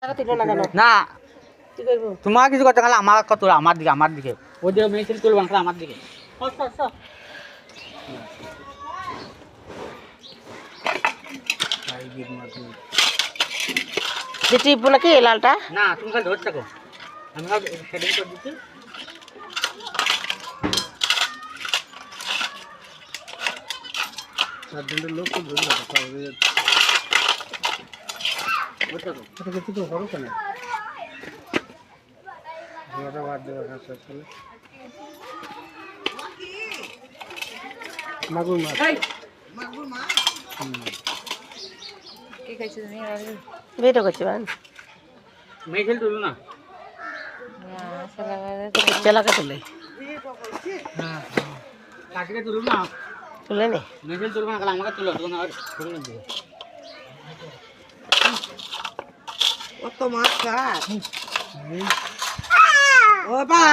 না তোমার কিছু করতে গেলে আমার কত আমার দিকে ওই যে মেশিন তুলব না আমার দিকে টিপবো নাকি লালটা? না তুমি খালি ধরতে থাকো, আমি সেটিং করে দিচ্ছি। লোক তো ধরে কিছু করো কেন মাগুর মাছ বেটো করছি বান মেঘেল তুলো না চালাকে তুলে কাটিকে তুলো না তুলে নে মেঘেল তুলবো না, আমাকে তুলো তখন আর তুলে দিবে কত মাছ খায় ও বা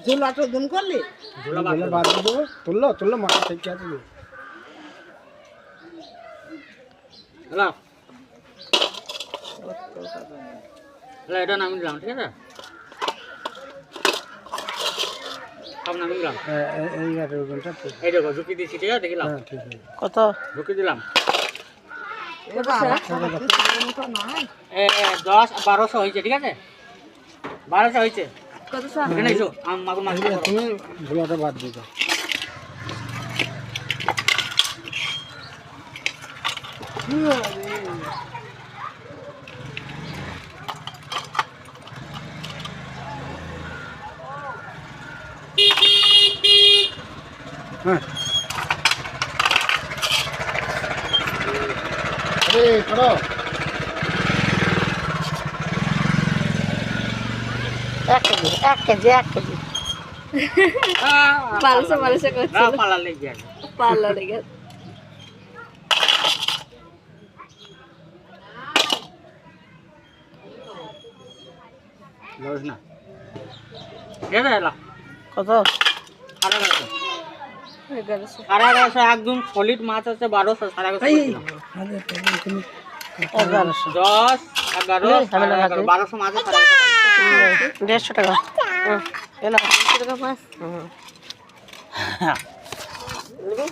ঝোলা তো দুন করলি ঝোলা বাদ দেবো তুললো মাথা থেকে আছে হ্যালো হ্যালো এটা নামিয়ে দিলাম, ঠিক আছে সব নামিয়ে দিলাম। এই দেখো ঝুঁকি দিচ্ছি, ঠিক আছে দেখিলাম কত ঝুঁকি দিলাম ও বাবা তো নাই 10-1200 হয়েছে, ঠিক আছে 1200 হয়েছে। এখানে এসো মাগুর মাছ তুমি ঝোলাটা বাদ দিতে হ্যাঁ করো 1 কেজি 1 কেজি 1 কেজি পালসা করছে পালা লেগে গেছে পাল্লা লেগে ধরিস না, ঠিক আছে এলা কত 1150 একদম সলিড মাছ আছে 1200 1150 10 11 1200 মাছ আছে 150 টাকা এলা 150 টাকা মাছ নিবি